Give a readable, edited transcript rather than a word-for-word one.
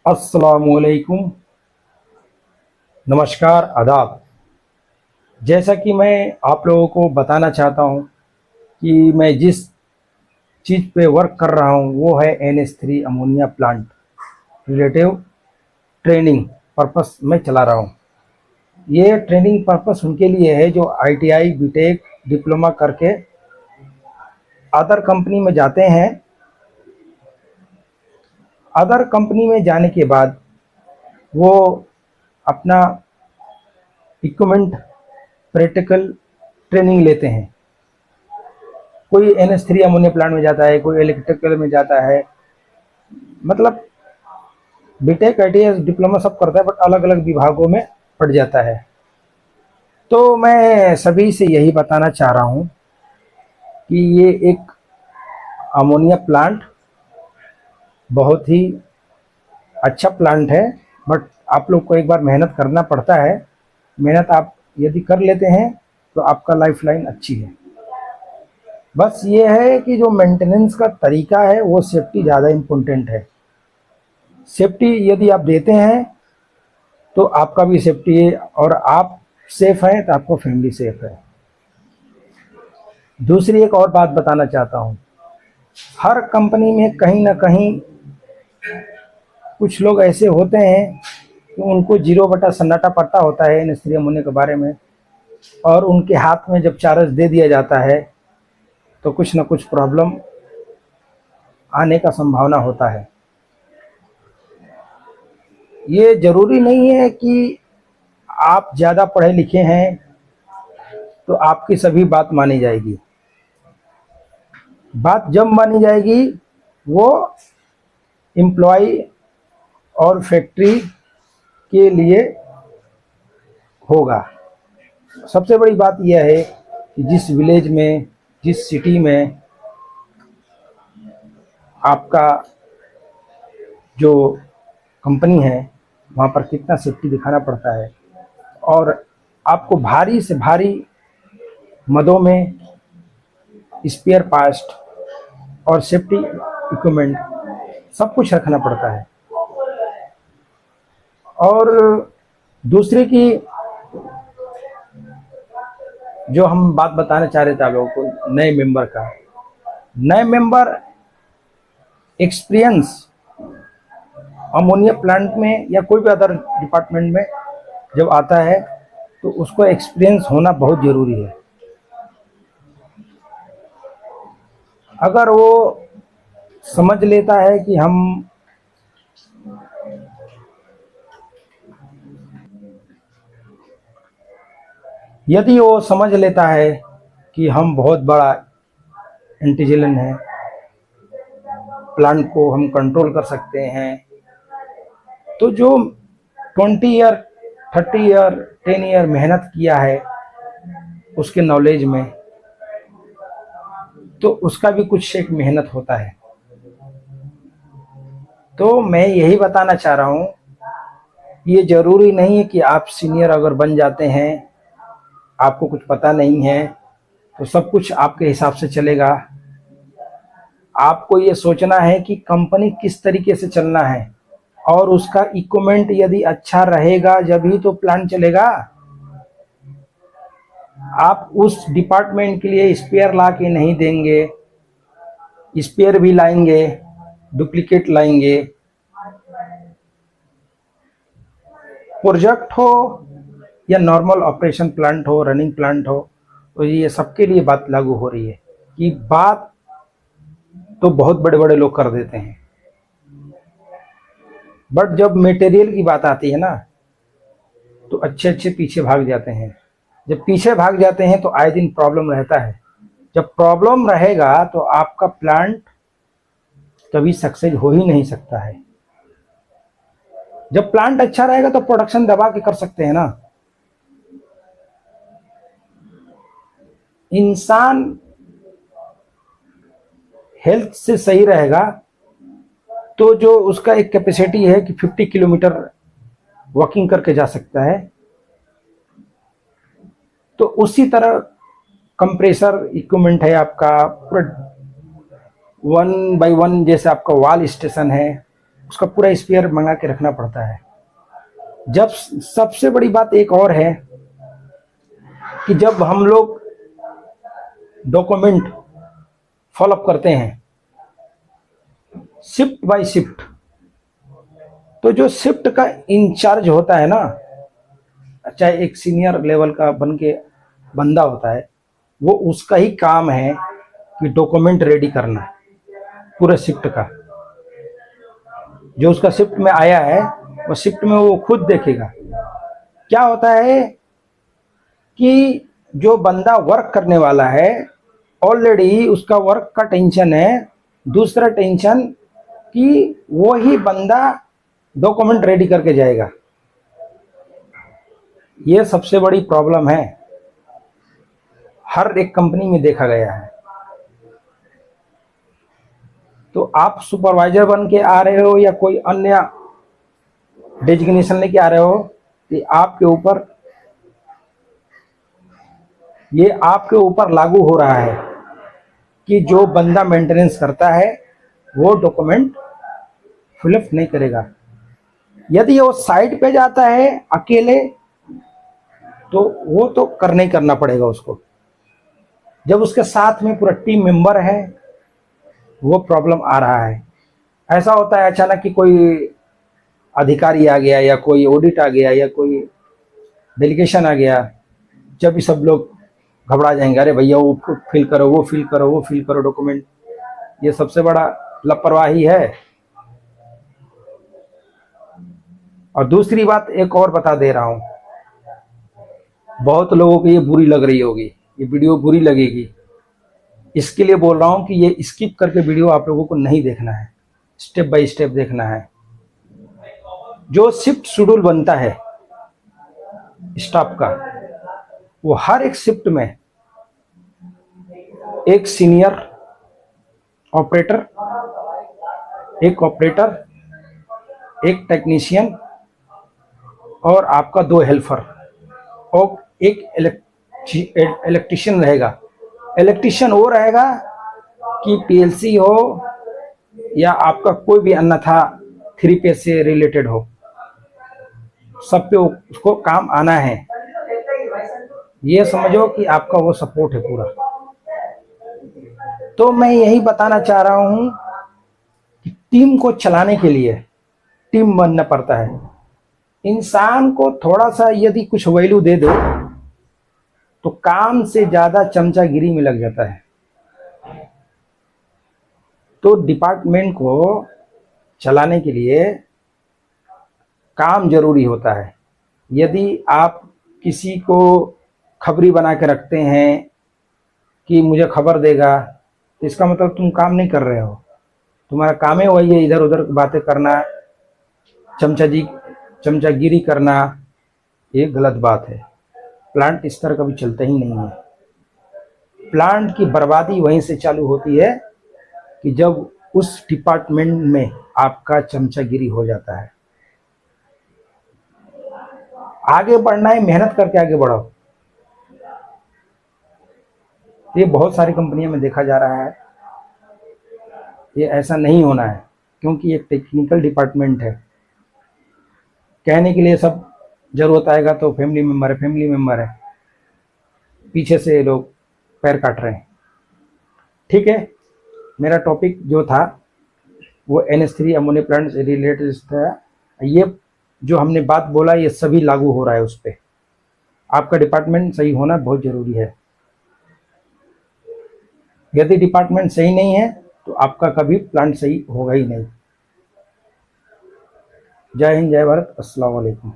अस्सलामुअलैकुम, नमस्कार, आदाब। जैसा कि मैं आप लोगों को बताना चाहता हूँ कि मैं जिस चीज़ पे वर्क कर रहा हूँ वो है NH3 ammonia plant relative training purpose में चला रहा हूँ। ये ट्रेनिंग पर्पस उनके लिए है जो ITI बीटेक डिप्लोमा करके अदर कंपनी में जाते हैं। अदर कंपनी में जाने के बाद वो अपना इक्विपमेंट प्रैक्टिकल ट्रेनिंग लेते हैं। कोई NH3 अमोनिया प्लांट में जाता है, कोई इलेक्ट्रिकल में जाता है, मतलब बीटेक ITI डिप्लोमा सब करता है, बट अलग अलग विभागों में पड़ जाता है। तो मैं सभी से यही बताना चाह रहा हूँ कि ये एक अमोनिया प्लांट बहुत ही अच्छा प्लांट है, बट आप लोग को एक बार मेहनत करना पड़ता है। मेहनत आप यदि कर लेते हैं तो आपका लाइफ लाइन अच्छी है। बस ये है कि जो मेंटेनेंस का तरीका है वो सेफ्टी ज़्यादा इम्पोर्टेंट है। सेफ्टी यदि आप देते हैं तो आपका भी सेफ्टी है, और आप सेफ हैं तो आपका फैमिली सेफ है। दूसरी एक और बात बताना चाहता हूँ, हर कंपनी में कहीं ना कहीं कुछ लोग ऐसे होते हैं कि उनको जीरो बटा सन्नाटा पता होता है निष्क्रिय होने के बारे में, और उनके हाथ में जब चार्ज दे दिया जाता है तो कुछ ना कुछ प्रॉब्लम आने का संभावना होता है। ये ज़रूरी नहीं है कि आप ज़्यादा पढ़े लिखे हैं तो आपकी सभी बात मानी जाएगी। बात जब मानी जाएगी वो एम्प्लॉय और फैक्ट्री के लिए होगा। सबसे बड़ी बात यह है कि जिस विलेज में, जिस सिटी में आपका जो कंपनी है वहाँ पर कितना सेफ्टी दिखाना पड़ता है, और आपको भारी से भारी मदों में स्पेयर पार्ट्स और सेफ्टी इक्विपमेंट सब कुछ रखना पड़ता है। और दूसरे की जो हम बात बताना चाह रहे थे आप लोगों को नए मेंबर का, नए मेंबर एक्सपीरियंस अमोनिया प्लांट में या कोई भी अदर डिपार्टमेंट में जब आता है तो उसको एक्सपीरियंस होना बहुत ज़रूरी है। अगर वो समझ लेता है कि हम यदि वो समझ लेता है कि हम बहुत बड़ा इंटेलिजेंट हैं, प्लांट को हम कंट्रोल कर सकते हैं, तो जो 20 ईयर 30 ईयर 10 ईयर मेहनत किया है उसके नॉलेज में, तो उसका भी कुछ एक मेहनत होता है। तो मैं यही बताना चाह रहा हूँ, ये ज़रूरी नहीं है कि आप सीनियर अगर बन जाते हैं, आपको कुछ पता नहीं है तो सब कुछ आपके हिसाब से चलेगा। आपको ये सोचना है कि कंपनी किस तरीके से चलना है, और उसका इक्विपमेंट यदि अच्छा रहेगा जब ही तो प्लांट चलेगा। आप उस डिपार्टमेंट के लिए स्पेयर ला के नहीं देंगे, स्पेयर भी लाएंगे, डुप्लीकेट लाएंगे। प्रोजेक्ट हो या नॉर्मल ऑपरेशन प्लांट हो, रनिंग प्लांट हो, तो ये सबके लिए बात लागू हो रही है कि बात तो बहुत बड़े बड़े लोग कर देते हैं, बट जब मटेरियल की बात आती है ना तो अच्छे अच्छे पीछे भाग जाते हैं। जब पीछे भाग जाते हैं तो आए दिन प्रॉब्लम रहता है। जब प्रॉब्लम रहेगा तो आपका प्लांट कभी सक्सेस हो ही नहीं सकता है। जब प्लांट अच्छा रहेगा तो प्रोडक्शन दबा के कर सकते हैं ना। इंसान हेल्थ से सही रहेगा तो जो उसका एक कैपेसिटी है कि 50 किलोमीटर वॉकिंग करके जा सकता है, तो उसी तरह कंप्रेसर इक्विपमेंट है आपका पूरा 1 बाय 1, जैसे आपका वाल स्टेशन है, उसका पूरा स्पेयर मंगा के रखना पड़ता है। जब सबसे बड़ी बात एक और है कि जब हम लोग डॉक्यूमेंट फॉलोअप करते हैं शिफ्ट बाय शिफ्ट, तो जो शिफ्ट का इंचार्ज होता है ना, चाहे एक सीनियर लेवल का बन के बंदा होता है, वो उसका ही काम है कि डॉक्यूमेंट रेडी करना पूरे शिफ्ट का। जो उसका शिफ्ट में आया है वो शिफ्ट में वो खुद देखेगा। क्या होता है कि जो बंदा वर्क करने वाला है ऑलरेडी उसका वर्क का टेंशन है, दूसरा टेंशन कि वो ही बंदा डॉक्यूमेंट रेडी करके जाएगा। ये सबसे बड़ी प्रॉब्लम है, हर एक कंपनी में देखा गया है। तो आप सुपरवाइजर बन के आ रहे हो या कोई अन्य डेजिग्नेशन लेके आ रहे हो, ये आपके ऊपर लागू हो रहा है कि जो बंदा मेंटेनेंस करता है वो डॉक्यूमेंट फिलअप नहीं करेगा। यदि वो साइट पे जाता है अकेले तो वो तो करना ही करना पड़ेगा उसको। जब उसके साथ में पूरा टीम मेंबर है वो प्रॉब्लम आ रहा है। ऐसा होता है अचानक कि कोई अधिकारी आ गया या कोई ऑडिट आ गया या कोई डेलीगेशन आ गया, जब भी सब लोग घबरा जाएंगे, अरे भैया वो फिल करो, वो फिल करो, वो फिल करो डॉक्यूमेंट। ये सबसे बड़ा लापरवाही है। और दूसरी बात एक और बता दे रहा हूं, बहुत लोगों को ये बुरी लग रही होगी, ये वीडियो बुरी लगेगी, इसके लिए बोल रहा हूं कि ये स्किप करके वीडियो आप लोगों को नहीं देखना है, स्टेप बाय स्टेप देखना है। जो शिफ्ट शेड्यूल बनता है स्टाफ का, वो हर एक शिफ्ट में एक सीनियर ऑपरेटर, एक ऑपरेटर, एक टेक्नीशियन और आपका 2 हेल्पर और एक इलेक्ट्रीशियन रहेगा। इलेक्ट्रीशियन वो रहेगा कि पीएलसी हो या आपका कोई भी अन्यथा 3 फेज से रिलेटेड हो, सब पे उसको काम आना है। ये समझो कि आपका वो सपोर्ट है पूरा। तो मैं यही बताना चाह रहा हूं कि टीम को चलाने के लिए टीम बनना पड़ता है। इंसान को थोड़ा सा यदि कुछ वैल्यू दे दो तो काम से ज्यादा चमचागिरी में लग जाता है। तो डिपार्टमेंट को चलाने के लिए काम जरूरी होता है। यदि आप किसी को खबरी बना के रखते हैं कि मुझे खबर देगा, तो इसका मतलब तुम काम नहीं कर रहे हो। तुम्हारा काम है वही है, इधर उधर बातें करना, चमचागिरी करना। ये गलत बात है। प्लांट इस तरह कभी चलता ही नहीं है। प्लांट की बर्बादी वहीं से चालू होती है कि जब उस डिपार्टमेंट में आपका चमचागिरी हो जाता है। आगे बढ़ना है, मेहनत करके आगे बढ़ो। ये बहुत सारी कंपनियों में देखा जा रहा है। ये ऐसा नहीं होना है क्योंकि एक टेक्निकल डिपार्टमेंट है। कहने के लिए सब जरूरत आएगा तो फैमिली मेंबर है, पीछे से लोग पैर काट रहे हैं। ठीक है, मेरा टॉपिक जो था वो NH3 अमोनिया प्लांट से रिलेटेड था। ये जो हमने बात बोला ये सभी लागू हो रहा है उस पर। आपका डिपार्टमेंट सही होना बहुत जरूरी है। यदि डिपार्टमेंट सही नहीं है तो आपका कभी प्लांट सही होगा ही नहीं। जय हिंद, जय भारत, अस्सलाम वालेकुम।